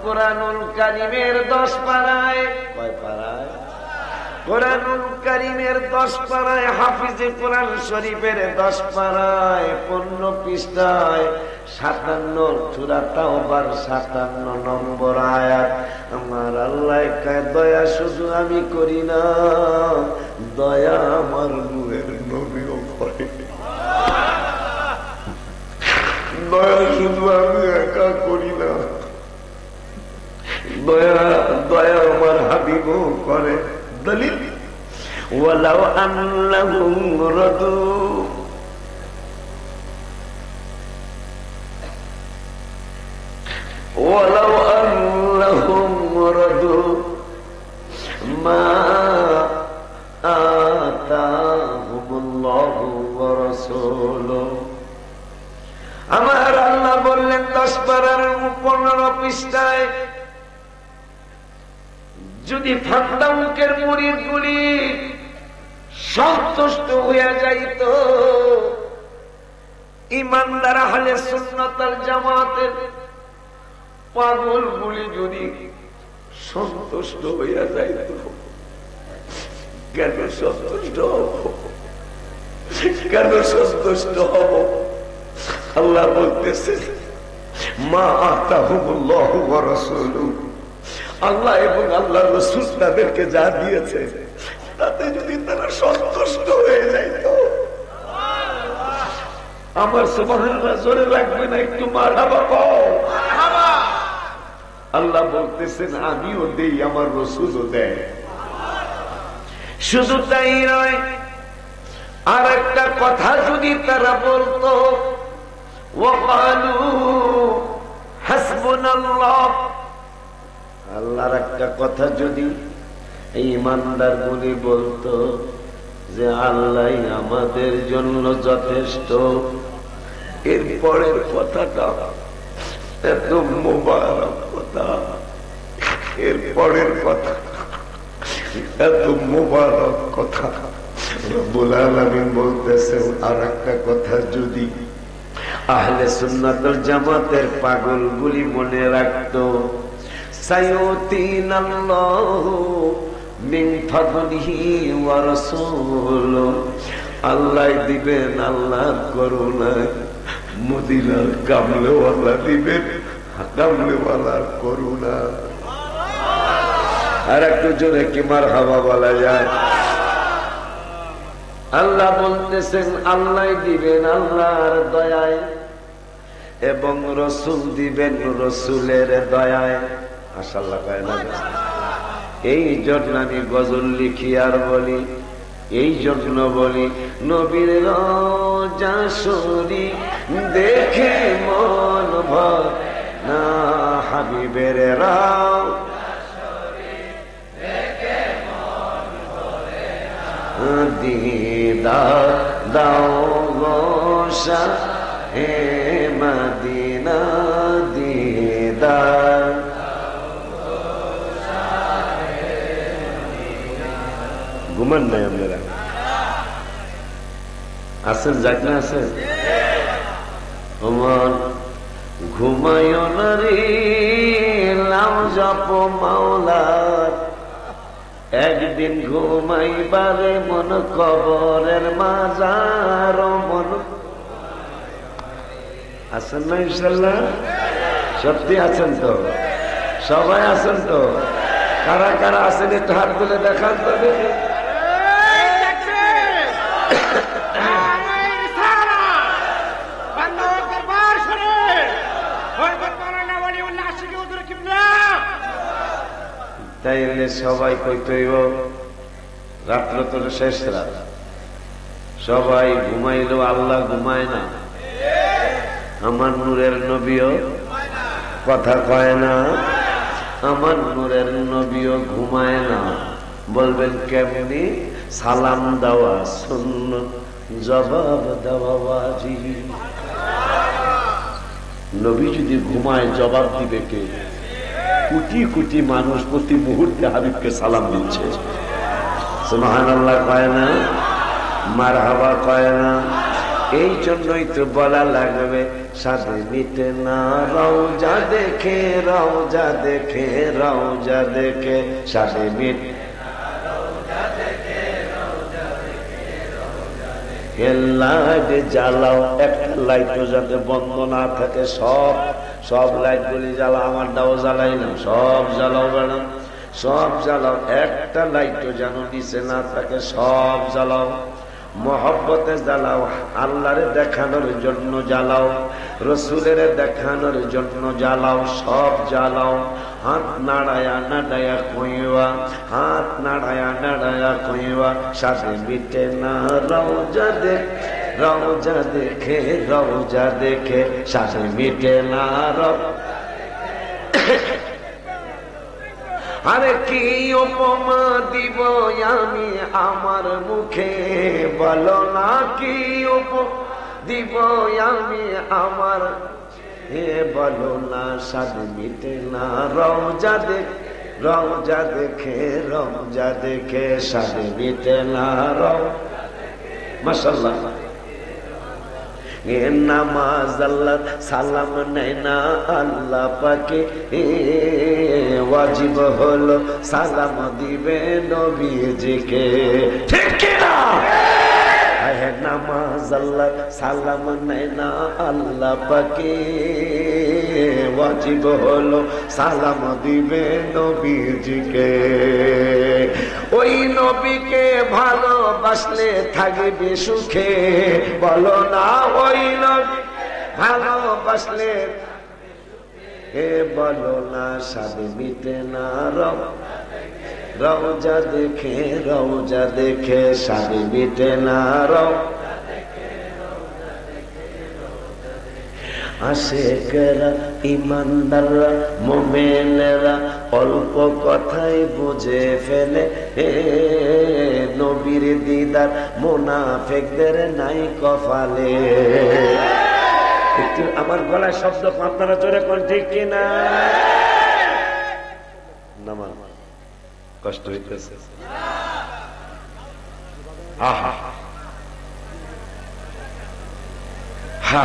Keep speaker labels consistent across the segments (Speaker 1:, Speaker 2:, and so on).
Speaker 1: কুরআনুল কারীমের 10 পারায়, কয় পারায়? কুরআনুল কারীমের 10 পারায়, হাফিজে কুরআন শরীফের 10 পারায় 15 পৃষ্ঠায় 57 সূরা তাওবার 57 নম্বর আয়াত। আমার আল্লাহ কয় দয়া শুধু আমি করি না, দয়া আমার নূরের নবীও করে। দয়া শুধু আমি একা করি না, দয়া আমার হাবিবও করে। দলিল ওয়ালাউ আন্নাহুম রাদু ওয়ালাউ আন্নাহুম রাদু মা আতাহুমুল্লাহু ওয়া রাসূলুহু। আমার আল্লাহ বললেন 10 পারার 15 পৃষ্ঠায়, যদি ফান্দাউকের মুরিদগুলি সন্তুষ্ট হইয়া যাইত, ইমানদার আহলে সুন্নাত ওয়াল জামাতের পাগলগুলি যদি সন্তুষ্ট হইয়া যাইত, কেন সন্তুষ্ট হব? কেন সন্তুষ্ট হব? আল্লাহ বলতেছেন মা আতাহুমুল্লাহু ওয়া রাসূলুহু, আল্লাহ এবং আল্লাহর রাসূল তাদেরকে যা দিয়েছে তাতে যদি তারা সন্তুষ্ট হয়ে যাইত। আমার সুবহানাল্লাহ জোরে লাগবে না? একটু মারহাবা কও। আল্লাহ বলতেছেন আমিও দেই, আমার রাসূলও দেয়। শুধু তাই নয়, আর একটা কথা যদি তারা বলতো, ওয়াকালু হাসবুনাল্লাহ, আল্লাহর একটা কথা যদি এই ইমানদার গুলি বলতো যে আল্লাহ আমাদের জন্য যথেষ্ট, এরপরের কথাটা এত মোবারক কথা, এরপরের কথা এত মোবারক কথা। রব্বুল আলামিন বলতেছেন আর একটা কথা যদি আহলে সুন্নাত ওয়াল জামাতের পাগলগুলি মনে রাখতো, সায়ুতিনাল্লাহু মিন ফাদলিহি ওয়া রাসূলুহু, আল্লাহ দিবেন আল্লাহর করুণায়, মদিনার কামলেওয়ালা দিবেন কামলেওয়ালার করুণা। আর একটু জোরে কি মারহাবা বলা যায়? আল্লাহ বলতেছেন আল্লাহ দিবেন আল্লাহর দয়ায় এবং রসুল দিবেন রসুলের দয়ায়। মাশাআল্লাহ কয় না? এই জন্য আমি গজল লিখি আর বলি, এই জন্য বলি নবীর রওজা শরীফ দেখে মন ভরে না, হাবিবের রওজা শরীফ দেখে মন ভরে না, দিদার দাও গো শাহে মদিনা, দিদার ঘুমান নাই আপনারা? আছেন? জাগনা আছেন? আমার ঘুমায় না রে নাম জপ মাওলার, একদিন ঘুমাইবারে মন কবরের মাজার, মন আছেন না? ইনশাল্লাহ সত্যি আছেন তো? সবাই আছেন তো? কারা কারা আছেন একটু হাত তুলে দেখান তো দেখি। তাইলে সবাই কইতেইব রাত্র তো শেষ রাত, সবাই ঘুমাইলেও আল্লাহ ঘুমায় না, আমার নূরের নবীও কথা কয় না, আমার নূরের নবীও ঘুমায় না। বলবেন কেমনি? সালাম দেওয়া সুন্নাত, জবাব দেওয়া ওয়াজিব। নবী যদি ঘুমায় জবাব দিবে কে? কোটি কোটি মানুষ প্রতি মুহূর্তে হাবিবকে সালাম দিচ্ছে। সুবহানাল্লাহ কয় না? মারহাবা কয় না? এই জন্যই তো বলা লাগবে সাদে মিটে না রওজা দেখে, রওজা দেখে, রওজা দেখে সাদে মিটে লাইট জ্বালাও, একটা লাইটও যাতে বন্ধ না থাকে, সব লাইট গুলি জ্বালাও, আমারটাও জ্বালাই না, সব জ্বালাও ম্যাডাম, সব জ্বালাও, একটা লাইটও যেন নিচে না থাকে, সব জ্বালাও, মহব্বতে জ্বালাও, আল্লাহরে দেখানোর জন্য জ্বালাও, রসুলের দেখানোর জন্য জ্বালাও, সব জ্বালাও। হাত নাড়ায়া নাড়ায়া কইবা, হাত নাড়ায়া নাড়ায়া কইবা, সাথে মিটে না রওজা দেখ, রওজা দেখে, রওজা দেখে সাথে মিটে না আরে কি উপমা দিব আমি আমার মুখে, বলো না কি দিব আমি আমার, হে বলো না সাথে মিটে না রওজা দেখ, রওজা দেখে, রওজা দেখে সাথে মিটে না মাশাআল্লাহ। নামাজ আল্লাহ সালাম নেয় না আল্লাহ পাকে, ওয়াজিব হলো সালাম দিবে নবীজিকে, ঠিক কিনা? নামাজ আল্লাহ সালাম নেয় না আল্লাহ পাকে, ওয়াজিব হলো সালাম দিবে নবীজিকে। ওই নবীকে ভালোবাসলে থাকবে সুখে, বলো না ওই নবী ভালোবাসলে, হে বলো না সাদে মিটে না রওজা দেখে, রওজা দেখে সাদে মিটে না আশেকেরা ইমানদাররা মুমিনেরা অল্প কথাই বুঝে ফেলে, নবীর দিদার মুনাফিকদের নাই কপালে। একটু আমার গলায় শব্দ আপনারা জোরে কোন, ঠিক কিনা? নামা কষ্ট হইতেছে, আহা হা,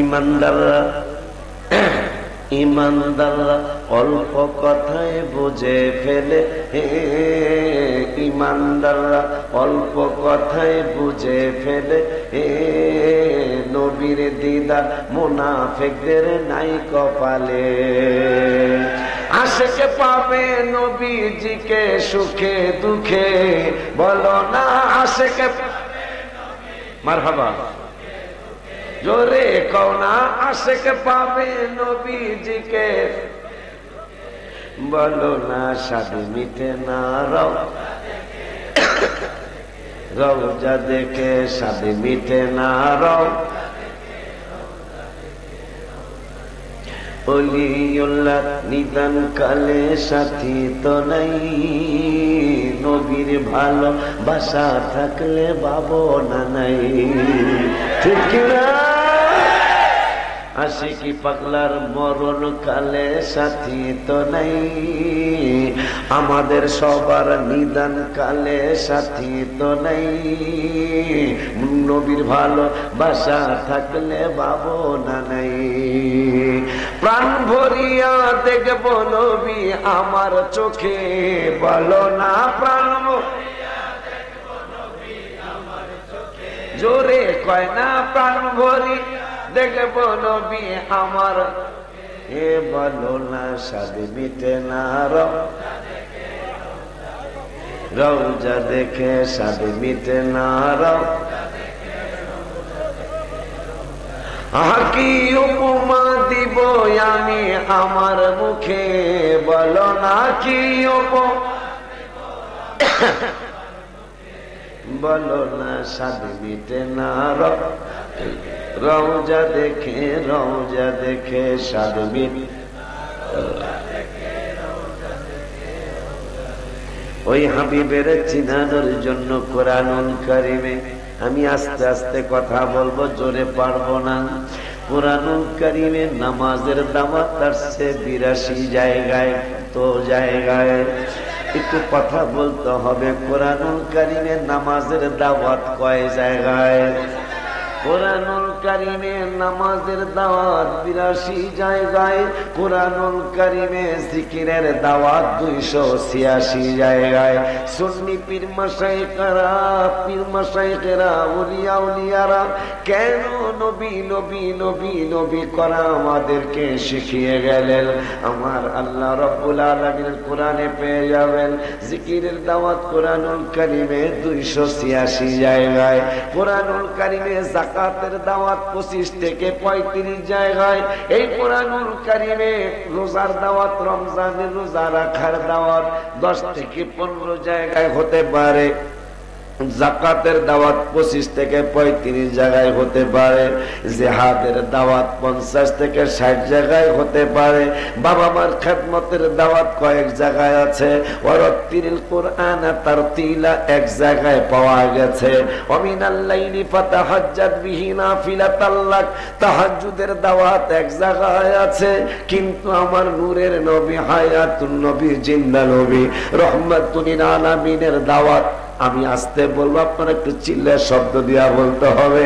Speaker 1: ইমানদাররা ইমানদাররা অল্প কথায় বুঝে ফেলে, ইমানদাররা অল্প কথায় বুঝে ফেলে, নবীর দিদার মুনাফিকদের নাই কপালে। আশেকে পাবে নবীজিকে সুখে দুঃখে, বলো না আশেকে মারহাবা, জোরে কও না আশেকে পাবে নবীজিকে, বলো না সাদে মিটে না রওজা দেখে, সাদে মিটে না ওলিউল্লাহ নিদান কালে সাথী তো নাই, নবীর ভালোবাসা থাকলে ভাবনা নাই, ঠিক কিনা? আশিকি পাগলার মরণ কালে সাথী তো নাই, আমাদের সবার নিদান কালে সাথী তো নাই, নবীর ভালোবাসা থাকলে ভাবনা নাই। প্রাণ ভরিয়া দেখব নবী আমার চোখে, বলো না প্রাণ জোরে কয় না প্রাণ ভরি দেখব নবী আমার, এ বলো না সাদে মিটে না রওজা দেখে, সাদে মিটে না কি উপমা দিব আমি আমার মুখে, বলো না কি বলো না সাদে মিটে না রওজা দেখে, রওজা দেখে সাদে মিটে। ওই হাবিবের চিনানোর জন্য কোরআনুল কারিমে আমি আস্তে আস্তে কথা বলবো, জোরে পারবো না। কোরআনুল কারিমে নামাজের দাওয়াত আসছে 82 জায়গায়, তো জায়গায় একটু কথা বলতে হবে। কোরআনুল কারিমে নামাজের দাওয়াত কয় জায়গায়? কোরআনুল কারিমে নামাজের দাওয়াত ৮২ জায়গায়, কোরআনুল কারিমে জিকিরের দাওয়াত ২৮৬ জায়গায়। সুন্নি পীর মাশায়েখরা, পীর মাশায়েখরা, ওলিয়া উলিয়ারা কেন নবী নবী নবী নবী করা আমাদেরকে শিখিয়ে গেলেন। আমার আল্লাহ রাব্বুল আলামিন কোরআনে পেয়ে যাবেন জিকিরের দাওয়াত কোরআনুল কারিমে ২৮৬ জায়গায়। কোরআনুল কারিমে যাকাতের দাওয়াত ২৫ থেকে ৩৫ জায়গায়। এই কোরআনুল কারিমে রোজার দাওয়াত, রমজানের রোজা রাখার দাওয়াত ১০ থেকে ১৫ জায়গায় হতে পারে। যাকাতের দাওয়াত ২৫ থেকে ৩৫ জায়গায় হতে পারে। জিহাদের দাওয়াত ৫০ থেকে ৬০ জায়গায় হতে পারে। বাবা মার খেদমতের দাওয়াত কয়েক জায়গায় আছে। ওয়ারাত্তিলিল কুরআন তারতিলা এক জায়গায় পাওয়া গেছে। ওয়ামিনাল লাইলি ফাতাহাজ্জাদ বিহি নাফিলাতাল লাক তাহাজ্জুদের দাওয়াত এক জায়গায় আছে। কিন্তু আমার নূরের নবী, হায়াতুন নবী, জিন্দা নবী, রহমাতুল লিল আলামিনের দাওয়াত আমি আসতে বলবো, আপনারা একটু চিল্লার শব্দ দিয়া বলতে হবে।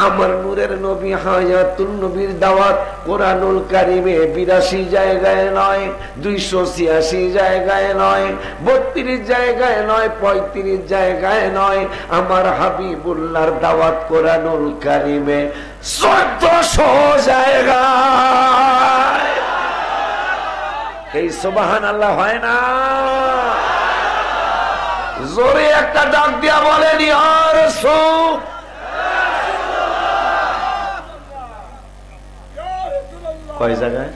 Speaker 1: আমার নূরের নবী, হায়াতুন নবীর দাওয়াত কোরআনুল কারিমে ৮২ জায়গায় নয়, ২৮৬ জায়গায় নয়, ৩২ জায়গায় নয়, ৩৫ জায়গায় নয়। আমার হাবিবুল্লাহর দাওয়াত কোরআনুল কারিমে ১৪০০ জায়গায়। এই সুবহানাল্লাহ হয় না? জোরে একটা ডাক দিয়া বলেন ইয়া রাসূল। কয় জায়গায়?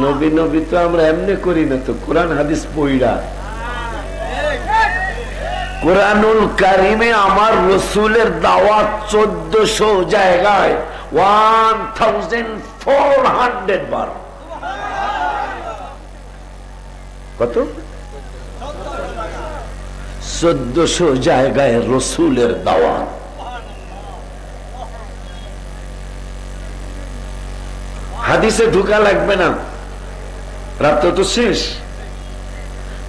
Speaker 1: নবী নবী তো আমরা এমনি করি না, তো কোরআন হাদিস পড়া। কোরআনুল কারিমে আমার রসুলের দাওয়াত ১৪০০ জায়গায়, 1400 বার। কত? ১৪০০ জায়গায় রসুলের দাওয়াত। হাদিসে ঢুকা লাগবে না, রাত তো শেষ।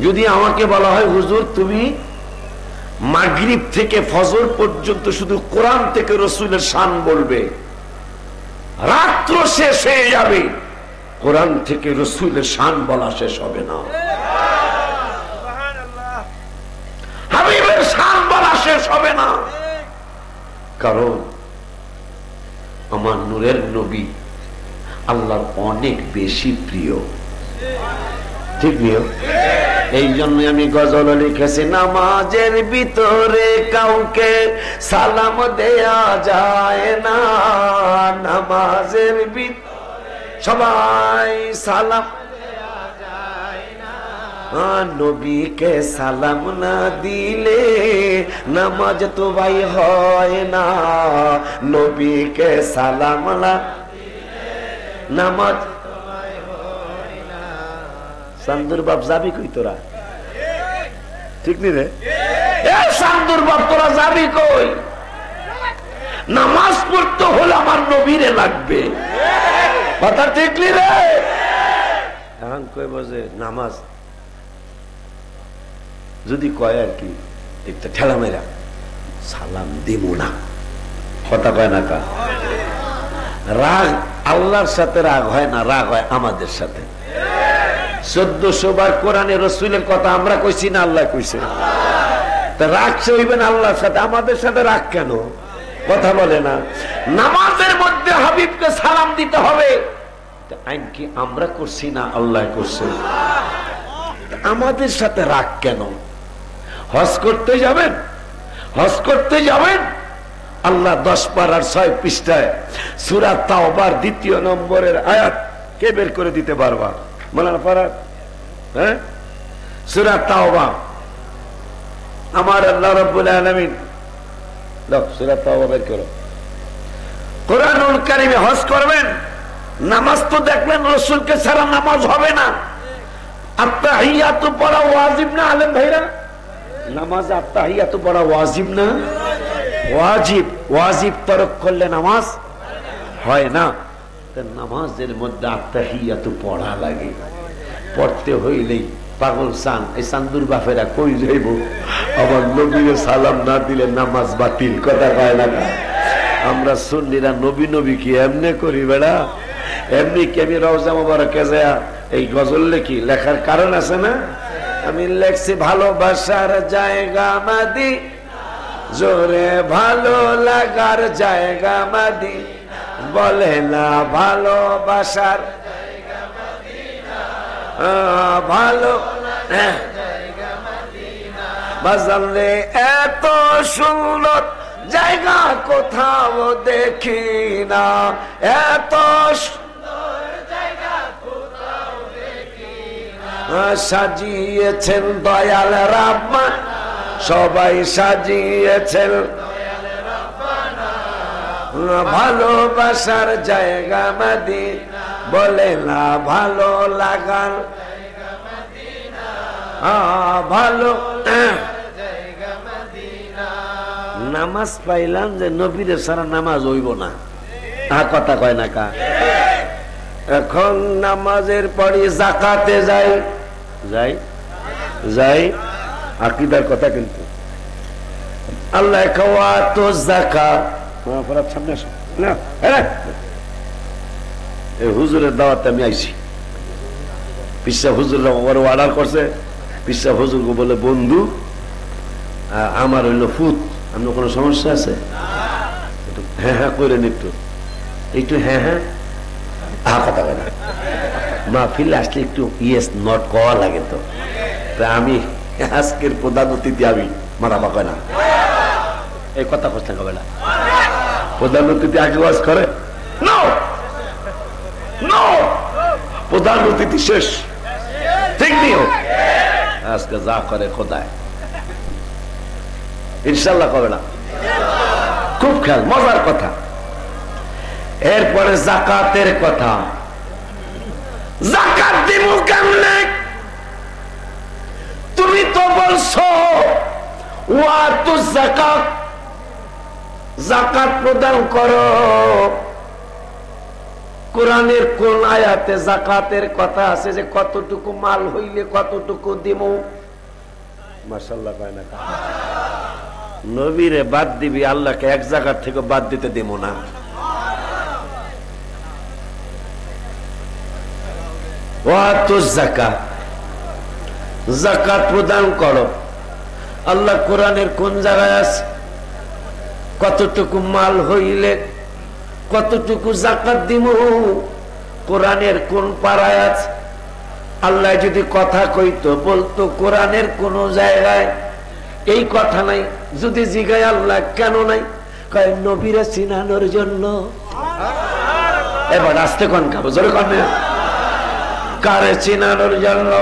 Speaker 1: যদি আমাকে বলা হয় হুজুর তুমি মাগরিব থেকে ফজর পর্যন্ত শুধু কোরআন থেকে রসুলের শান বলবে, রাত্র শেষ হয়ে যাবে, কোরআন থেকে রসুলের শান বলা শেষ হবে না, হাবিবের শান বলা শেষ হবে না। কারণ আমার নূরের নবী আল্লাহর অনেক বেশি প্রিয়, ঠিক নিও। এই জন্য আমি গজল লিখেছি, নামাজের ভিতরে কাউকে সালাম দেয়া যায় না, নামাজের ভিতরে সবাই সালাম দেয়া যায় না, নবীকে সালাম না দিলে নামাজ তো ভাই হয় না, নবীকে সালাম না নামাজ। চান্দুর বাপ যাবি কই তোরা? ঠিক নি রে? চান্দুর বাপ তোরা যাবি কই? নামাজ পড়তে হলে আমার নবীরে লাগবে, কথা ঠিক নি রে? এখন কই বসে নামাজ যদি কয় আর কি একটা ঠেলা মেরা সালাম দিব না, কথা কয় না কা? রাগ আল্লাহর সাথে রাগ হয় না, রাগ হয় আমাদের সাথে। ১৪০০ বার কোরআনে রসুলের কথা আমরা কইছি না আল্লাহ কইছে? তা রাগছে হইবেন আল্লাহর সাথে, আমাদের সাথে রাগ কেন? কথা বলে না। নামাজের মধ্যে হাবিবকে সালাম দিতে হবে, আইন কি আমরা করছি না আল্লাহ করছে? আমাদের সাথে রাগ কেন? হজ করতে যাবেন, হজ করতে যাবেন, আল্লাহ 10 পারার 6 পৃষ্ঠায় সূরা তাওবার 2 নম্বরের আয়াত কে বের করে দিতে পারবা? মাওলানা ফারাদ, হ্যাঁ? সূরা তাওবা, আমার আল্লাহ রাব্বুল আলামিন, দাও সূরা তাওবা বের করো। কোরআনুল কারীমে হজ করবেন, নামাজ তো দেখলেন রাসূলকে ছাড়া নামাজ হবে না। আত্তাহিয়াতু পড়া ওয়াজিব না আলেম ভাইরা? নামাজ আত্তাহিয়াতু পড়া ওয়াজিব না? ওয়াজিব। ওয়াজিব তরক করলে নামাজ হয় না। নামাজের মধ্যে আত্তাহিয়াতু পড়া লাগে, পড়তে হইলেই পাগল চান, এই চান্দুর বাপেরা কই যাইব, আবার নবীরে সালাম না দিলে নামাজ বাতিল, কথা কয় না। আমরা সুন্নিরা নবী নবী কি এমনি করি বেড়া? এমনি কি আমি রওজা মোবারকে যায় এই গজল লেখি? লেখার কারণ আছে না? আমি লেখছি ভালোবাসার জায়গা মাদি, জোরে ভালো লাগার জায়গা মাদি, বলে না ভালোবাসার ভালো বাজালে এত সুন্দর জায়গা কোথাও দেখি না, এত সাজিয়েছেন দয়াল রহমান, সবাই সাজিয়েছেন ভালোবাসার জায়গা মাদি, বলে না ভালো লাগার ভালো। নামাজ পাইলাম যে নবীর সারা নামাজ হইব না, কথা কয় না কা? এখন নামাজের পরে জাকাতে যাই যাই যাই, আকীদার কথা। কিন্তু আল্লাহ খাওয়া তো জাকাত, সামনে আসো না, এই হুজুরের দাওয়াতে আমি আইছি। পিসা হুজুর অর্ডার করছে, পিসা হুজুর বলে বন্ধু আমার হইল ফুত, আপনার কোনো সমস্যা আছে? হ্যাঁ হ্যাঁ করেন, একটু একটু হ্যাঁ হ্যাঁ কথা বলে না। মাহফিলে আসলে একটু ইয়েস নট কওয়া লাগে। তো আমি আজকের প্রধান অতিথি, আমি মারামা কয় না, এই কথা করতে হবে না। প্রধান অতিথি আগে ওয়াজ করে, প্রধান অতিথি শেষ, ঠিক নিও। আজকে যা করে খোদায় ইনশাল্লাহ কবে না, খুব খেয়াল, মজার কথা। এরপরে জাকাতের কথা। জাকাত দিব কেমনে? তুমি তো বলছো ওয়াতু যাকাত, যাকাত প্রদান করো। কোরআনের কোন আয়াতে যাকাতের কথা আছে যে কতটুকু মাল হইলে কতটুকু দিব? মাশাআল্লাহ কয় না? নবীরে বাদ দিবি, আল্লাহকে এক জায়গা থেকে বাদ দিতে দিব না। ওয়াতু যাকাত, যাকাত প্রদান করো। আল্লাহ কোরআনের কোন জায়গায় আছে? কতটুকু মাল হইলে কতটুকু যাকাত দিব? কোরআনের কোন পারায় আছে? আল্লাহ যদি কথা কইতো বলতো কোরআনের কোন জায়গায় এই কথা নাই। যদি জিগায় আল্লাহ কেন নাই, কয় নবীরে চিনানোর জন্য। এবার আসতে কোন খাবো, জোরে কোন কারে চিনানোর জন্য?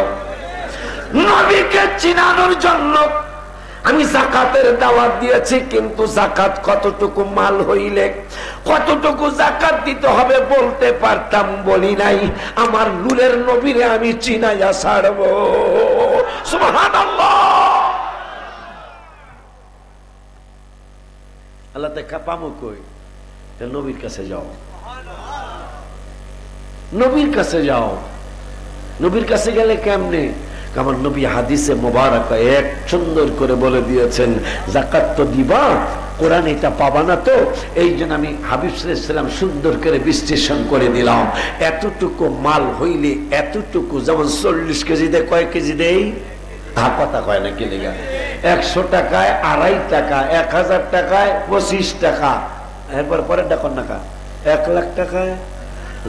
Speaker 1: নবীকে চিনানোর জন্য আমি যাকাতের দাওয়াত দিয়েছি, কিন্তু যাকাত কতটুকু মাল হইলে কতটুকু যাকাত দিতে হবে বলতে পারতাম, বলি নাই। আমার নূরের নবীরে আমি চিনাইয়া ছাড়ব। সুবহানাল্লাহ। আল্লাহ তে কাপামো কই? নবীর কাছে যাও, নবীর কাছে যাও। নবীর কাছে গেলে কেমনে? আমার নবী হাদিসে মোবারক এক সুন্দর করে বলে দিয়েছেন, যাকাত তো দিবা, কোরআন এটা পাবা না। তো এই জন্য আমি হাবিব সাল্লাল্লাহু আলাইহি ওয়াসাল্লাম সুন্দর করে বিশ্লেষণ করে দিলাম। এতটুকু মাল হইলে এতটুকু, যেমন 40 কেজিতে কয় কেজি দেই? কথা কয় না, কে লেগা? 100 টাকায় 2.5 টাকা, 1000 টাকায় 25 টাকা, এরপর পরের ডাকন টাকা, 1 লাখ টাকায়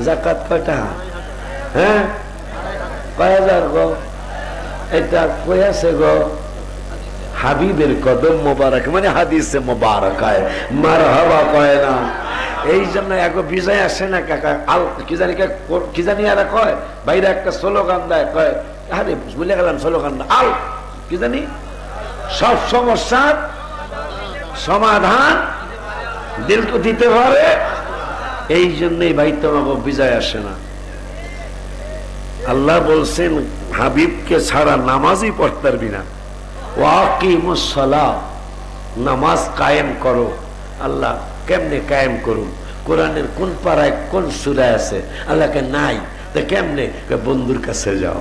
Speaker 1: যাকাত কয় টাকা? হ্যাঁ, কয় হাজার গো? এটা কই আছে গো? হাবিবের কদম মোবারক, মানে হাদিসে মোবারক হয়, মারহাবা কয় না। এই জন্য এক বিজয় আসে না কাকা, আল কি জানি আর কয় বাইরে একটা স্লোগান দেয়, কয় আরে ভুলে গেলাম স্লোগানটা, আল কি জানি, সব সমস্যার সমাধান দিল তো দিতে পারে। এই জন্যই ভাই তোমাকে বিজয় আসে না। আল্লাহ বলছেন হাবিবকে ছাড়া নামাজই পড়তে পারবি না। ওয়াকিমুস সালাহ, নামাজ কায়েম করো। আল্লাহ কেমনে কায়েম করুন? কোরআনের কোন পারায় কোন সূরায় আছে? আল্লাহকে নাই তো কেমনে? বন্ধুর কাছে যাও,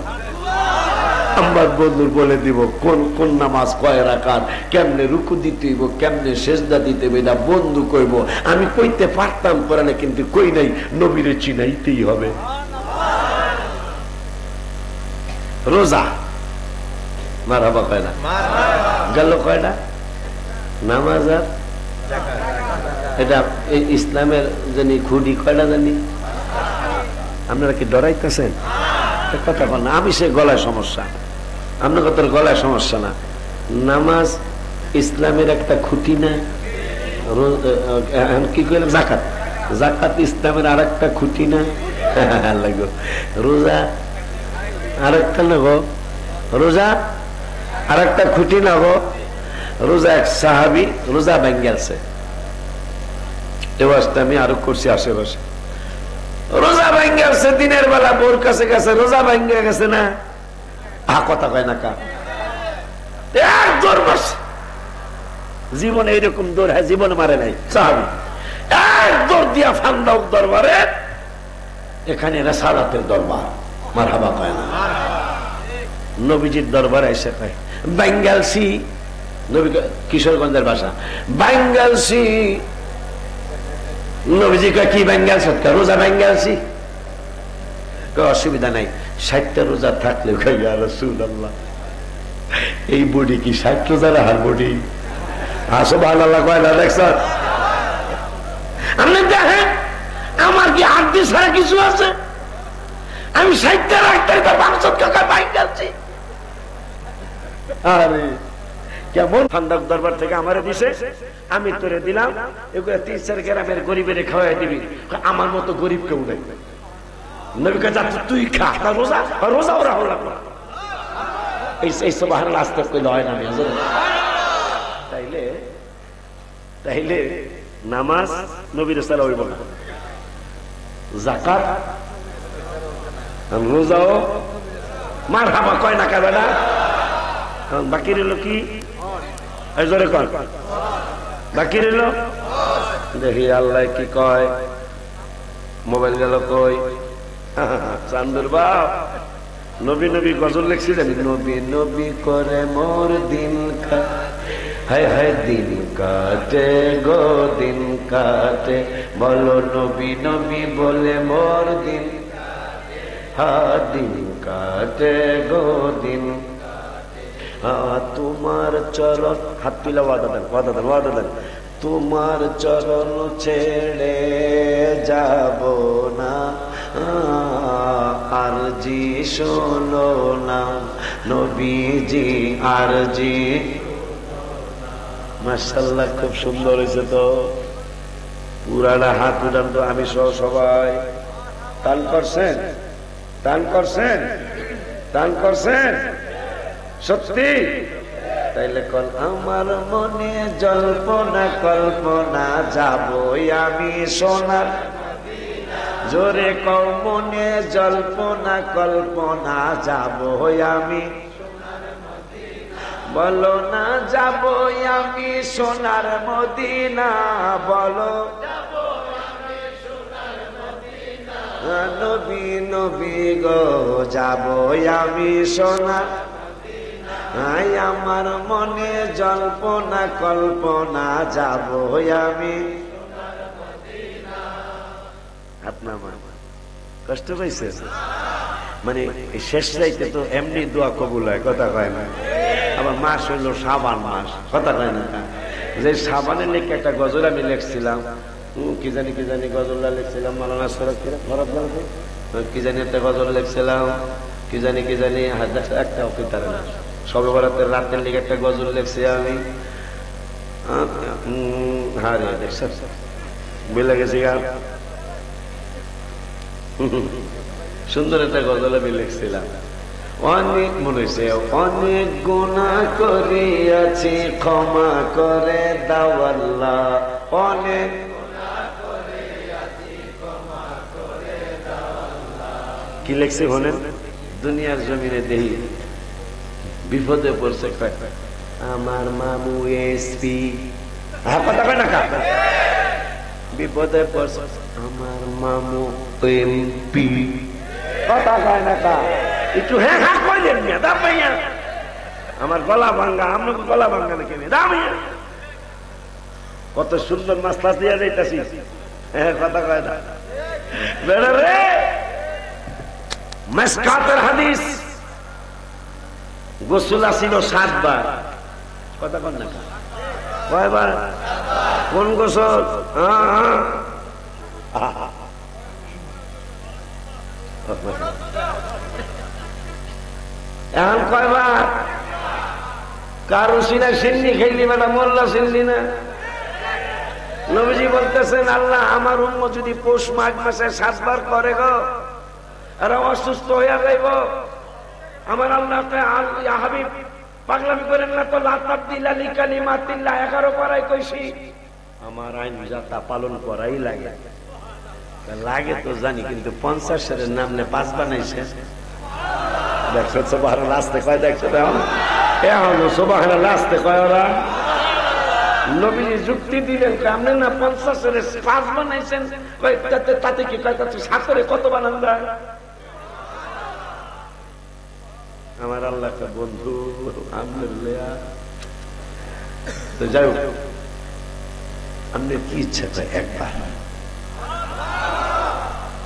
Speaker 1: আমার বন্ধুর বলে দিব কোন কোন নামাজ কয় রাকাত, কেমনে রুকু দিতে হইব, কেমনে সেজদা দিতে হইব, এটা বন্ধু কইব। আমি কইতে পারতাম কোরআনে, কিন্তু কই নাই। নবীরে চিনাইতেই হবে। রোজা মারহাবা কয় না, গেল কয়টা নামাজ আর এটা ইসলামের জানি খুঁটি কয়টা জানি। আপনারা কি ডরাইতেছেন? কথা বল না, আমি সে গলায় সমস্যা, আপনার কত গলায় সমস্যা না। নামাজ ইসলামের একটা খুঁটি না, কি কইলাম জাকাত, জাকাত ইসলামের আর একটা খুঁটি না। লাগো রোজা আর একটা না গো, রোজা আর একটা খুঁটি না গো। রোজা এক সাহাবি রোজা ভেঙে গেছে, আমি আরো করছি আশেপাশে। রোজা ভেঙে গেছে দিনের বেলা, বোর কাছে গেছে, রোজা ভেঙে গেছে না, কথা কয় না কা, এক দৌড় মারছে। জীবনে এইরকম দৌড় হয় জীবনে মারে নাই সাহাবি। এক দৌড় দিয়া ফান্দাউক দরবারে, এখানে রেসালাতের দরবার, মারহাবা কয় না। নবীজির দরবারে এসে কয় বেঙ্গালসি, নবী কিশোরগঞ্জের ভাষা, বেঙ্গালসি। নবীজি কয় কি বেঙ্গালস? রোজা বেঙ্গালসি। অসুবিধা নাই, 60টা রোজা থাকলে রাসূলুল্লাহ এই বডি কি 60 রোজা রাখার বডি? সুবহানাল্লাহ কয় না? দেখছ আপনি দেখেন আমার কি হাড্ডি ছাড়া কিছু আছে? আমি 60টা রাখতে বেঙ্গালসি। আরে কেমন ফান্দাক দরবার থেকে আমারে দিছে, আমি তোরে দিলাম, এগুলো 3-4 গ্রামের গরিবের খাওয়াই দিবি। আমার মতো গরিব কেউ নাই। নবী কয় যাচ্ছে তুই খা, রোজা রোজা ওরা হলো না। এই সুবহানাল্লাহ আস্তে কইলে হয় না। তাইলে তাইলে নামাজ নবীর সালা হইব না, যাকাত রোজাও মারহাবা কয় না কাবে না। বাকি রইল কি? জোরে কর, বাকি রইল দেখি আল্লাহ কি কয়। মোবাইল গেল কই? চান্দুর বাপ নবী নবী গজল লিখছিলেন, নবী নবী করে মোর দিন হায় হায় দিন কাটে গো দিন কাটে, বলো নবী নবী বলে মোর দিন, হা দিন কাটে গো দিন। তোমার চরণ, হাত তুলে ওয়াদা দেন, ওয়াদা দেন, ওয়াদা দেন। তোমার চরণ ছেড়ে যাব না, আর জি শোনো না নবীজি, আর জি। মাশাআল্লাহ খুব সুন্দর হয়েছে তো। পুরানা হাত উঠান তো, আমি সহ সবাই টান করছেন, টান করছেন, টান করছেন সত্যি? তাইলে কল আমার মনে জল্পনা কল্পনা, যাব আমি সোনার, জোরে কও মনে জল্পনা কল্পনা, যাব আমি, বলো না যাব আমি সোনার মদিনা, বলো নবী নবী গো যাব আমি সোনার, আমার মনে জল্পনা কল্পনা, যাব আমি। আপনার কষ্ট পাইছে মানে শেষ রাইতে তো এমনি দোয়া কবুল হয়, কথা কয় না। আবার মাস হইল সাবান মাস, কথা কয় না। যে সাবানের লেখে একটা গজল আমি লিখছিলাম, কি জানি গজলটা লিখছিলাম, মালানা সরব কি জানি একটা গজল লিখছিলাম, কি জানি একটা অফিতার না, সবে বরাতের রাতের লিগে একটা গজল লিখছি আমি। হ্যাঁ রে দেখছ বেলা গেছি গান, সুন্দর একটা গজল আমি লিখছিলাম। অনেক মনে হয়েছে, অনেক গুনাহ করিয়াছি ক্ষমা করে দাও আল্লাহ, অনেক কি লিখছি শোনেন। দুনিয়ার জমিনে দেহি বিপদে পড়ছে, আমার মামু এসপি, কথা কয় না, বিপদে পড়ছে আমার মামু এমপি, কথা কয় না, একটু হ্যাঁ হ্যাঁ কইলেন মিয়া, দা ভাইয়া আমার গলা ভাঙ্গা, আপনাকে গলা ভাঙ্গা নাকি দা ভাইয়া, কত সুন্দর মাছলা দিয়া যাইতাছি, হ্যাঁ কথা কয় না বেড়া রে। মিশকাতের হাদিস, গোসল আসিল 7 বার, কথা কন না কয়বার? কোন গোসল? এখন কয়বার? কারো সিনা সিন্নি খেললি বেলা মোল্লা সিন্নি না। নবীজি বলতেছেন আল্লাহ আমার উম্মত যদি পৌষ মাঘ মাসে 7 বার করে গো, আর অসুস্থ হইয়া যাইব, আমার আল্লাহ হাবিব পাগলামি করেন না তো, লাতাবদিলা লিকালিমাতিল্লাহ 11 পারাই কইছি, আমার আইন যাতা পালন করাই লাগে। লাগে তো জানি, কিন্তু 50 এর নামনে 5 বানাইছে। দেখছো সুবহানাল্লাহ আসতে কয়, দেখছো এখন সুবহানাল্লাহ আসতে কয় ওরা। নবীজি যুক্তি দিলেন আপনি না 50 এর 5 বানাইছেন, তাতে কি কয় 7 কত বানান যায়? আমার আল্লাহ একটা বন্ধু আলহামদুলিল্লাহ। তো যাই হোক, আপনি কি ইচ্ছা করে একবার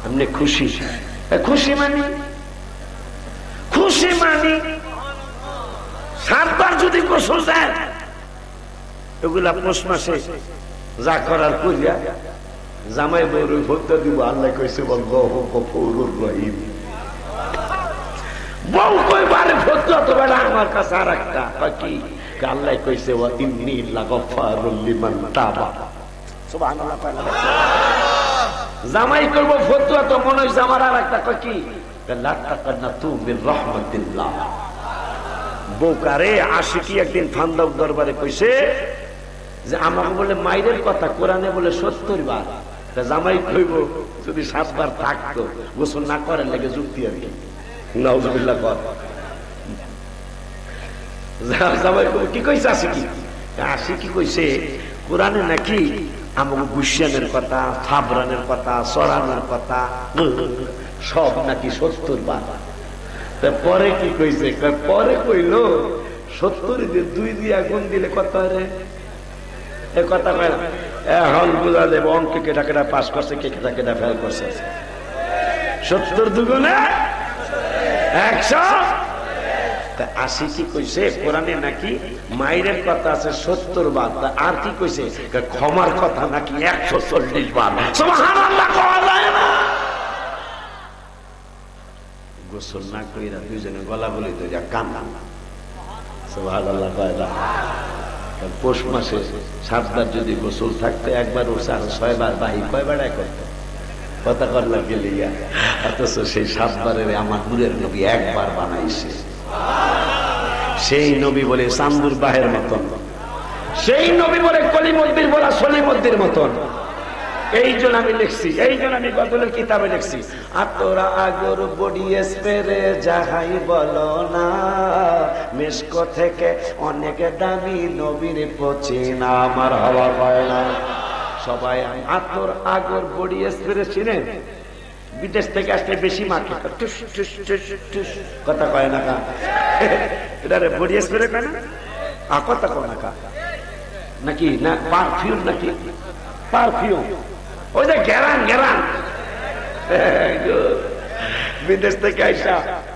Speaker 1: আপনি খুশি, খুশি মানি, খুশি মানি 7 বার যদি গোসল যায়, এগুলা পৌষ মাসে যা করার করিয়া জামাই বউর ভোটটা দিব। আল্লাহ কইছে আল্লাহু গফুরুর রহিম। বউ কইবারে ভোটটা তো বেলা আমার কাছে আর একটা কি আল্লাহ কইছে ওয়া ইন্নী লাগাফারুল লিমান তাবা। সুবহানাল্লাহ। জামাই করবো ফতুয়া তো মনে হইছে আমার আর একটা কি লা তাকান্নাতু মির রাহমাতিল্লাহ। বউকারে আশিকি একদিন ফান্দাউক দরবারে কইছে যে আমাকে বলে মাইরের কথা কোরআনে বলে 70 বার, জামাই কইব যদি 7 বার থাকতো গোসল না করার লাগে যুক্তি আর কি। নাউজুবিল্লাহ কর। জামাই কি কইছে আশিকি? আশিকি কইছে কোরআনে নাকি আমাকে গুশিয়ানের কথা, থাবরানের কথা, সরানোর কথা সব নাকি 70 বার। পরে কি কইছে? পরে কইল 70 দিয়ে 2 দিয়ে গুণ দিলে কত হয়? এ কথা কয় এখন বুঝা যাবে অঙ্কে কেটা কেটা পাস করছে, কেটা কেটা ফেল করছে। 70 দুগুণে 100। আশি কি কইছে কোরআনে নাকি মায়ের কথা আছে 70 বার, আর কি কইছে ক্ষমার কথা নাকি 140 বার। সুবহানাল্লাহ কওয়া যায় না। গোসল না কইরা দুইজনে গলা বলি তো যা কান্না। সুবহানাল্লাহ কয় না। পৌষ মাসে 7 বার যদি গোসল থাকতো, একবার ওসা 6 বার বাহি কয়বার করতো, কথা করলাম গেলিয়া। অথচ সেই 7 বারের আমার নূরের নবী 1 বার বানাইছে। সেই নবী বলে চান্দুর বাহের মতন, সেই নবী বলে কলিমদ্দির বলা সলিমদ্দির মতন। এই জন্য আমি লিখছি, এই জন্য আমি গজলের কিতাবে লিখছি, আতরা আগর বডি স্প্রে যাহাই বলো না, মেশকো থেকে অনেক দামি নবীর পচিনা আমার হওয়া পায় না। সবাই আতর আগর বডি স্প্রে চিনেন? বিদেশ থেকে আসলে বেশি মাকে কথা কয় না কা, এটা বডি স্প্রে কয় না, কথা কয় না কা নাকি না পারফিউম, নাকি পারফিউম, ওই যে গেরান গেরান। বিদেশ থেকে আইসা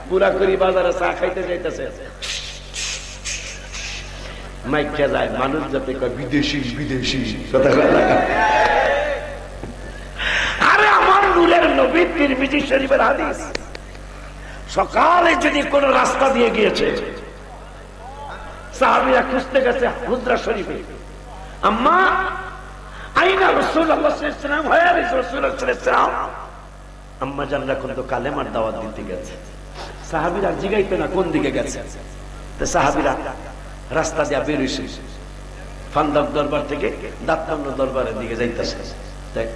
Speaker 1: পুরা করি বাজারে চা খাইতে যাইতেছে, মাইকা যায় মানুষ যাতে কয় বিদেশি বিদেশি কথা কয় না। আরে আমার নূরের নবী তিরমিজি শরীফের হাদিস, সকালে যদি কোন রাস্তা দিয়ে গিয়েছে, সাহাবীরা খুঁজতে গেছে হুজরা শরীফে, আম্মা আইনা রাসূলুল্লাহ সাল্লাল্লাহু আলাইহি ওয়াসাল্লাম, হয় রাসূলুল্লাহ সাল্লাল্লাহু আলাইহি ওয়াসাল্লাম। আম্মা জানরা কোন তো কালেমার দাওয়াত দিতে গেছে। সাহাবীরা জিগাইতো না কোন দিকে গেছে, তো সাহাবীরা রাস্তা দিয়ে বের হইছে, ফান্দাক দরবার থেকে দাত্তান্ন দরবারের দিকে যাইতেছে। দেখ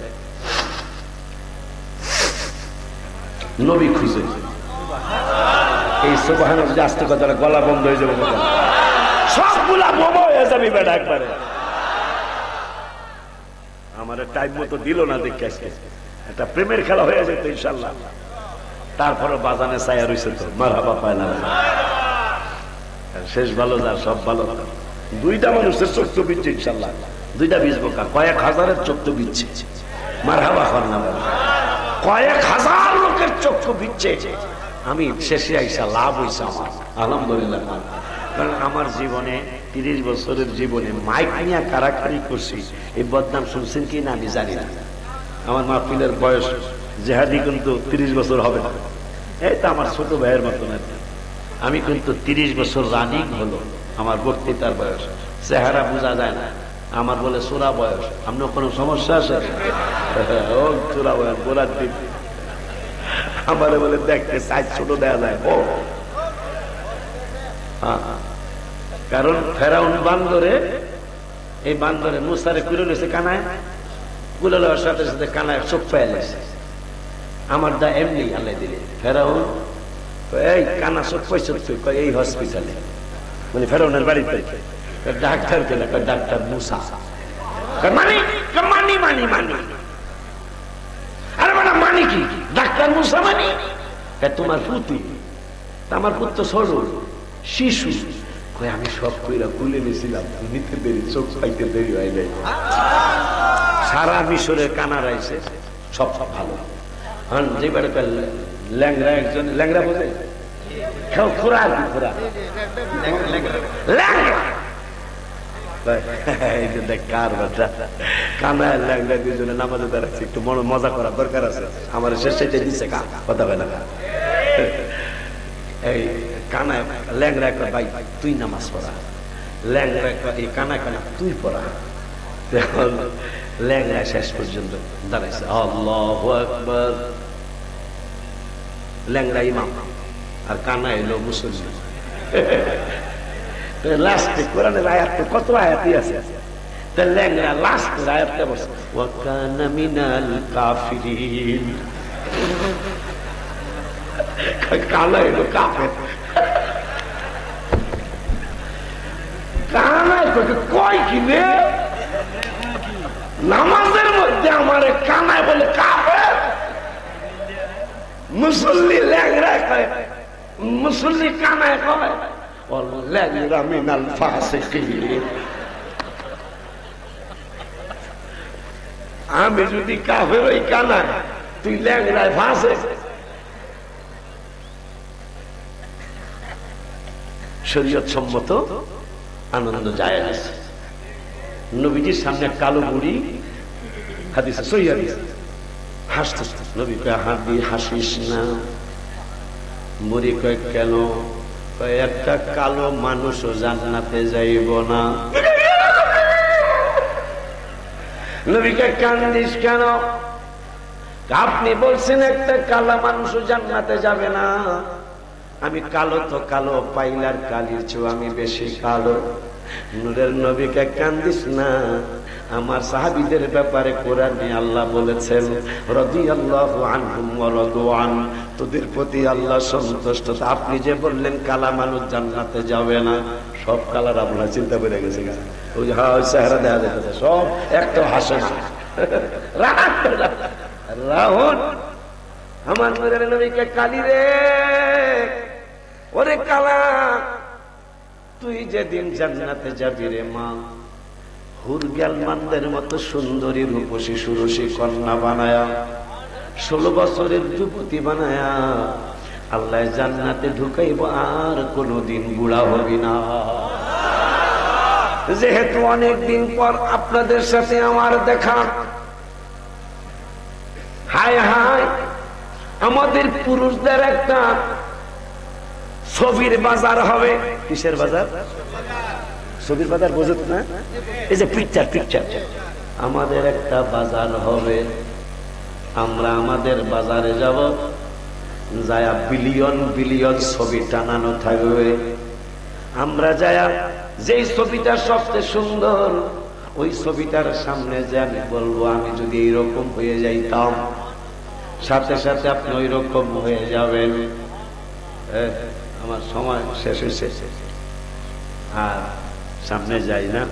Speaker 1: নবী খুঁজে, এই সুবহানাল্লাহ আস্তে কথা গলা বন্ধ হয়ে যাবে, সবগুলা বোমা হয়ে যাবে বেটা একবারে। আমার টাইম মতো দিল না, দেখে আজকে একটা প্রেমের খেলা হয়ে যেত ইনশাল্লাহ। তারপরে বাজানে ছায়া রয়েছে তো মারহাবা পায় না, শেষ ভালো যা সব ভালো। দুইটা মানুষের চোখ তো বিচ্ছে ইনশাল্লাহ, দুইটা বীজবো কয়েক হাজারের চোখ তো বিচ্ছে, মারহাবা কর না, কয়েক হাজার লোকের চোখ তো বিচ্ছে। আমি শেষে আইসা লাভ হইছে আমার, আলহামদুলিল্লাহ। কারণ আমার জীবনে 30 বছরের জীবনে মাইক নিয়ে কারাকারি করছি, এই বদনাম শুনছেন কি না আমি জানি না। আমার মাহফিলের বয়স জেহাদি কিন্তু 30 বছর হবে না, এই তো আমার ছোট ভাইয়ের মতন। আমি কিন্তু 30 বছর রানিং হলো আমার বক্তৃতার বয়স, চেহারা বোঝা যায় না। আমার বলে চোরা বয়স, আপনার কোনো সমস্যা আছে? ও চোরা বয়স, গোড়ার দিন আমার বলে দেখতে সাইজ ছোট দেওয়া যায়। কারণ ফেরাউন বান্দরে, এই বান্দরে মুসারে কুলে লেছে কানায়, কুলে লওয়ার সাথে সাথে কানায় চোখ পেয়ে লেছে। আমার দা এমনি আল্লাহ দিলে ফেরাউন এই কানা চোখ পয়সা এই হসপিটালে, মানে ফেরাউনের বাড়িতে। ডাক্তার কেন? ডাক্তার মুসা। মানি মানি মানি মানি, আরে মানে মানি কি? ডাক্তার মুসা মানি তোমার পুতি, আমার পুত্র সরল শিশু। আমি সব কইরা খুলে নিয়েছিলাম, নিতে দেরি, চোখ পাইতে দেরি হয় নাই। সারা মিশরের কানা রাইছে সব সব ভালো। হ্যাঁ, যেবার ল্যাংরা একজন ল্যাংরা বোঝে, খোরা আর কি খোরা ল্যাংরা, কার বাচ্চা কানা ল্যাংরা দুজনে নামাজে দাঁড়াচ্ছে, একটু মজা করার দরকার আছে। আমার শেষে দিচ্ছে কথা বলে না। এই কানায় ল্যাংরা একটা ভাই তুই নামাজ পড়া, ল্যাংরা এই কানা কানা তুই পড়া। এখন ল্যাংরা শেষ পর্যন্ত দাঁড়াইছে, আল্লাহু আকবার। ল্যাংরা ইমাম আর কানা এলো মুসলমান। লাস্টে কোরআনের আয়াত কত আয়াতই আছে, ল্যাংরা লাস্টের আয়াতটা বলছে ওয়া কানা মিনাল কাফিরিন। কানা এলো কাফের। কানা কয় কি রে নামাজের মধ্যে আমার কানায় বলে কাফের। মুসল্লি ল্যাংরা কয়, মুসল্লি কানায় কয় ল্যাংরা মিনাল ফাসিকিন। আমি যদি কাফের ওই কানায়, তুই ল্যাংরায় ফাঁসে। শরীয়ত সম্মত আনন্দ জায়েজ আছে। নবীজির সামনে কালো বুড়ি হাদিসে সহিহ হাদিস হাসতেছে, নবী কয় হাসিস না। বুড়ি কয় কেন? কয় একটা কালো মানুষও জান্নাতে যাইব না। নবী কয় কান্দিস কেন? আপনি বলছেন একটা কালো মানুষও জান্নাতে যাবে না। আমি কালো তো কালো, পাইলার কালির চেয়েও আমি বেশি কালো। নূরের নবীকে কান্দিস না। আমার সাহাবীদের ব্যাপারে কোরআনে আল্লাহ বলেছেন রাদিয়াল্লাহু আনহুম ওয়া রাদু আন, তোদের প্রতি আল্লাহ সন্তুষ্ট। আপনি যে বললেন কালা মানুষ জান্নাতে যাবে না, সব কালার আপনার চিন্তা করে গেছে। ওই যে হ্যাঁ চেহারা দেখা যেতেছে, সব একটা হাসে না। রাহুল আমার নূরের নবীকে কালি রে, ওরে কালা, তুই যেদিন জান্নাতে যাবি রে মা, হুরগালমানদের মতো সুন্দরী রূপসী সুরসী কন্যা বানায়া, 16 বছরের যুবতী বানায়া আল্লাহ জান্নাতে ঢুকাইব, আর কোনদিন বুড়া হবি না। যেহেতু অনেকদিন পর আপনাদের সাথে আমার দেখা, হায় হায় আমাদের পুরুষদের একটা ছবির বাজার হবে। কিসের বাজার? ছবির বাজার বোঝেন না? এই যে পিকচার পিকচার, আমাদের একটা বাজার হবে। আমরা আমাদের বাজারে যাব, যায়া বিলিয়ন বিলিয়ন ছবি টানানো থাকবে। আমরা যায়া যেই ছবিটা সবচেয়ে সুন্দর, ওই ছবিটার সামনে যে আমি বলবো আমি যদি এইরকম হয়ে যাইতাম, সাথে সাথে আপনি ওই রকম হয়ে যাবেন। আমার সময় শেষ হয়েছে, আর সামনে যাই না।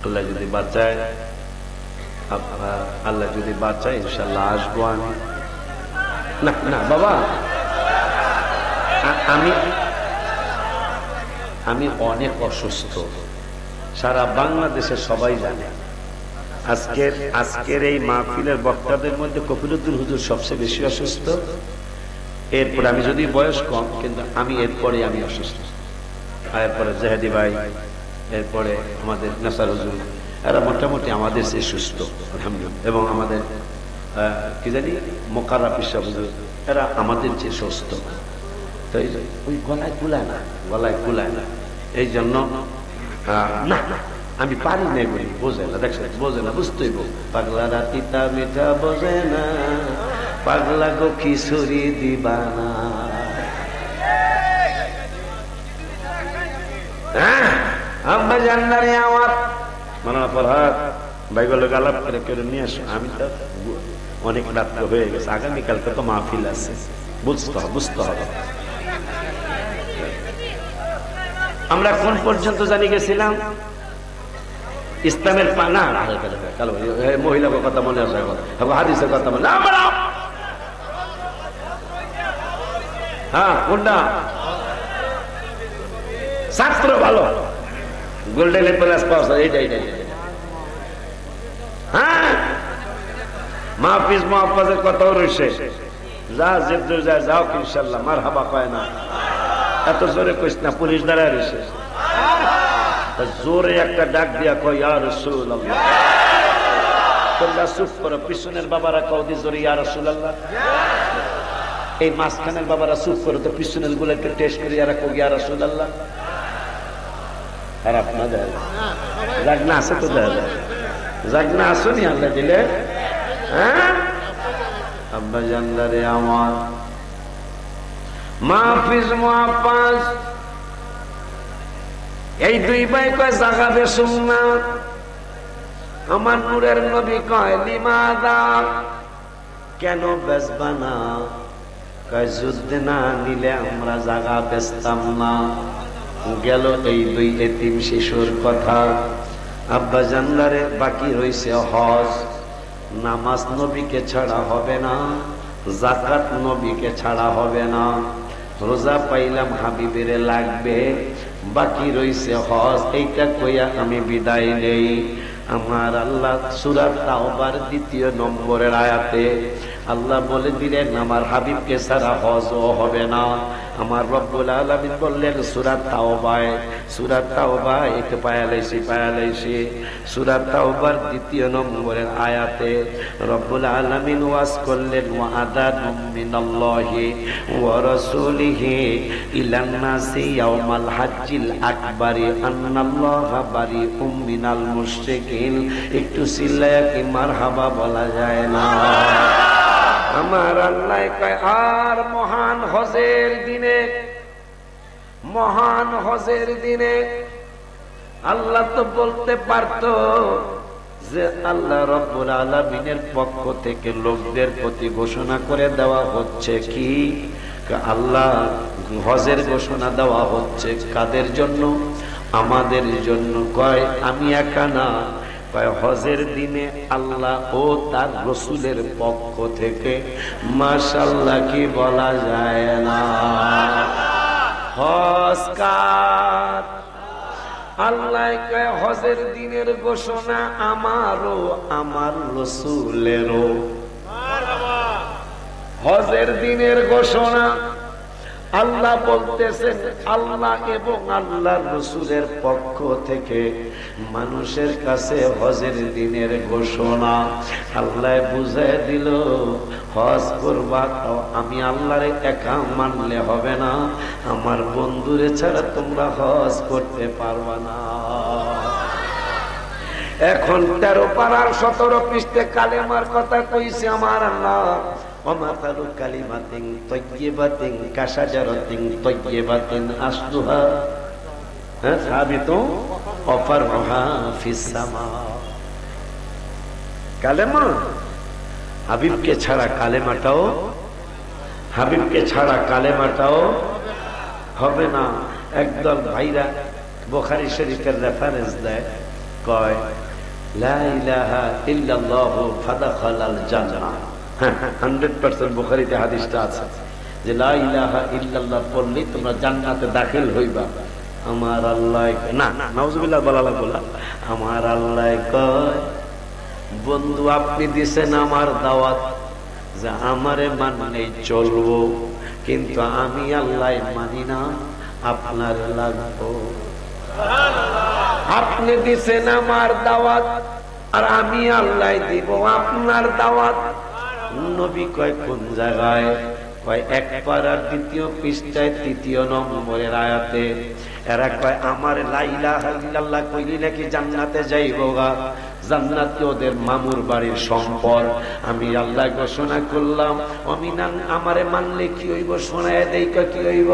Speaker 1: আল্লাহ যদি বাঁচায়, আল্লাহ যদি বাঁচায় ইনশাল্লাহ আসবো আমি। না না বাবা, আমি অনেক অসুস্থ, সারা বাংলাদেশে সবাই জানে। আজকের এই মাহফিলের বক্তাদের মধ্যে কপিলউদ্দিন হুজুর সবচেয়ে বেশি অসুস্থ। এরপরে আমি যদি বয়স কম, কিন্তু এরপরে আমি অসুস্থ। এরপরে জাহেদি ভাই, এরপরে আমাদের নাসার হুজুর, এরা মোটামুটি আমাদের চেয়ে সুস্থ আলহামদুলিল্লাহ। এবং আমাদের কি জানি মোকাররম পিসা হুজুর, এরা আমাদের চেয়ে সুস্থ। তো ওই গলায় কুলায় না, এই জন্য না আমি পারি না, বলি বোঝে না, দেখছেন বোঝে না, বুঝতেই পাগলা রাতিটা মিঠা বোঝে না, পাগলা গো খিচুড়ি দিবানা। আম্মা জান্নারে আমার মানা ফরহাদ ভাইগুলো আলাপ করে নিয়ে আসো। আমি তো অনেক রাত্র হয়ে গেছে, আগামীকালকে তো মাহফিল আছে, বুঝতে হবে। আমরা কোন পর্যন্ত জানি গেছিলাম? ইসলামের পানা মহিলার কথা মনে আসে, হাদিসের কথা মনে। হ্যাঁ কোনটা? ছাত্র ভালো, গোল্ডেন প্লাস পাওয়া যায়, এইটাই। হ্যাঁ মাহফিজ মুহাফাজের কথাও রয়েছে, যাও ইনশাআল্লাহ মারহাবা কয় না, এত জোরে কইস না, পুলিশ দাঁড়ায় রয়েছে, জোরে একটা ডাক দিয়া কয় ইয়া রাসূলুল্লাহ। তোমরা চুপ করো, পিছনের বাবারা কও দি জোরে ইয়া রাসূলুল্লাহ। এই মাঝখানের বাবারা চুপ করো, তো পিছনের গুলোকে টেস্ট করে ইয়ারা কও ইয়া রাসূলুল্লাহ। খারাপ না যায়, যাক না আছে তো দেখা যায়, যাক না আসুনি আল্লাহ দিলে। হ্যাঁ আব্বা জানদারে আমার মাহফিজ মুহাফাজ, এই দুই ভাই কয় জাগাবে সুন্নাত। আমার নূরের নবী কয় লিমাদা, কেন বেচবা না? কয় যুদ্ধ না নিলে আমরা জাগা বেচতাম না। গেল এই দুই এতিম শিশুর কথা। আব্বা জানদারে বাকি রয়েছে হজ। নামাজ নবীকে ছাড়া হবে না, যাকাত নবীকে ছাড়া হবে না, রোজা পাইলাম হাবিবের লাগবে, বাকি রয়েছে হজ। এইটা কইয়া আমি বিদায় নেই। আমার আল্লাহ সূরা তাওবার ২ নম্বরের আয়াতে আল্লাহ বলে দিলেন আমার হাবিবকে ছাড়া হজও হবে না। আমার রব্বুল আলামিন বললেন সূরা তাওবায় একটু পায়ালাইছি সূরা তাওবার ২ নম্বরের আয়াতে রব্বুল আলামিন ওয়াজ করলেন ওয়াদাতুম মিনাল্লাহি ওয়া রাসূলিহি ইলান নাসি ইয়াউমাল হাজ্জিল আকবারি আন্নাল্লাহা বারিউম মিনাল মুশরিকিন। একটু চিল্লায়া কি মারহাবা বলা যায় না? আমার আল্লাহ কয় আর মহান হজের দিনে আল্লাহ তো বলতে পারত যে আল্লাহ রব্বুল আলামিনের পক্ষ থেকে লোকদের প্রতি ঘোষণা করে দেওয়া হচ্ছে কি? আল্লাহ হজের ঘোষণা দেওয়া হচ্ছে কাদের জন্য? আমাদের জন্য। কয় আমি একা না, হজের দিনে আল্লাহ ও তার রসুলের পক্ষ থেকে মাশাআল্লাহ কি বলা যায় না? হজ কার? আল্লাহ কয় হজের দিনের ঘোষণা আমারও আমার রসুলেরও। হজের দিনের ঘোষণা আল্লাহ বলতেছেন, আল্লাহ এবং আল্লাহর রাসূলের পক্ষ থেকে মানুষের কাছে হজের দিনের ঘোষণা। আল্লাহ বুঝায় দিল হজ করবা, তো আমি আল্লাহরে একা মানলে হবে না, আমার বন্ধুরে ছাড়া তোমরা হজ করতে পারবা না। এখন 13 পারার 17 পৃষ্ঠাে কালেমার কথা কইছে আমার আল্লাহ। ওমাতালু কালিমাতিন তাইয়্যিবাতিন কাশাজারাতিন তাইয়্যিবাতিন আসলুহা সাবিতুন ওয়া ফারউহা ফিস সামা। কালেমা হাবিবকে ছাড়া কালেমাটাও হবে না। একদল ভাইরা বুখারী শরীফের রেফারেন্স দেয়, কয় লা ইলাহা ইল্লাল্লাহু ফাদাখালাল জান্নাহ। হ্যাঁ 100% বুখারীতে হাদিসটা আছে যে লা ইলাহা ইল্লাল্লাহ পড়লেই তোমরা জান্নাতে দাখিল হইবা। আমার আল্লাহ না নাউজুবিল্লাহ বলা লাগবে না, আমার আল্লাহ কয় বন্ধু আপনি দিছেন আমার দাওয়াত যে আমারে মানলেই চলবো, কিন্তু আমি আল্লাহ মানি না, আপনার লাগবো। আপনি দিছেন আমার দাওয়াত আর আমি আল্লাহ দিব আপনার দাওয়াত। নবী কয় কোন জায়গায়? কয় এক পারার 2য় পৃষ্ঠায় 3 নম্বরের আয়াতে। এরা কয় আমার লা ইলাহা ইল্লাল্লাহ কইলি নাকি জান্নাতে যাইবো গা, জান্নাতে ওদের মামুর বাড়ির সম্পদ। আমি আল্লাহ ঘোষণা করলাম অমিনান আমারে মানলে কি হইব, শোনায় দেই কি হইব?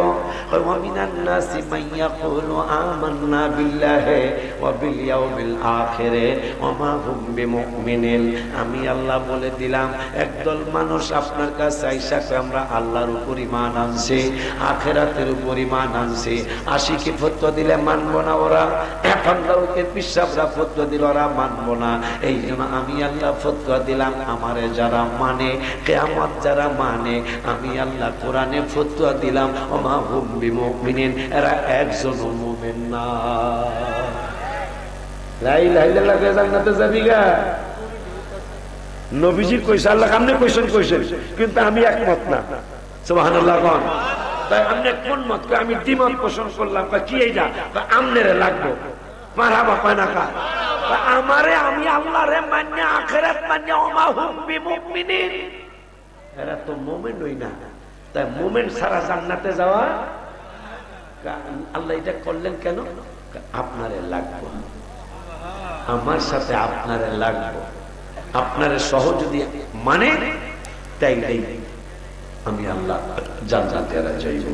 Speaker 1: অমিনান নাসি মাইয়াকুলু আমান্না বিল্লাহি ওয়া বিল ইয়াউমিল আখিরে ওয়া মা হুম বিমুমিনিন। আমি আল্লাহ বলে দিলাম একদল মানুষ আপনার কাছে আইসা কয় আমরা আল্লাহর উপর ঈমান আনছি, আখিরাতের উপর ঈমান আনছি। আশিকি ফতোয়া দিলে মানবো না ওরা, এখন লোকের পিসাবরা ফতোয়া দিলে ওরা মানবো না। এই জন্য আমি আল্লাহ ফতোয়া দিলাম আমারে যারা মানে, কিয়ামত যারা মানে, আমি আল্লাহ কোরআনে ফতোয়া দিলাম ওমা হুম বিমুমিনিন, এরা একজনও মুমিন না। লা ইলাহা ইল্লাল্লাহ জান্নাতে যাবি গা। নবীজি কইছে, আল্লাহ আপনি কইছেন কিন্তু আমি একমত না। সুবহানাল্লাহ কোন তাই আপনি কোন মত? আমি দ্বিমত পোষণ করলাম। কি এইটা? আমনেরে লাগবো। মারহাবা পানা কা আমারে আমি আল্লাহরে মান্য আখিরাত মান্য ওমা হুম বিমুমিনিন। এরা তো মুমিন হই না, তাই মুমিন ছাড়া জান্নাতে যাওয়া। আল্লাহ এটা করলেন কেন? আপনারে লাগবো, আমার সাথে আপনারে লাগবো। আপনারে সহ যদি মানে তাইলেই আমি আল্লাহ জান্নাতে যাইব।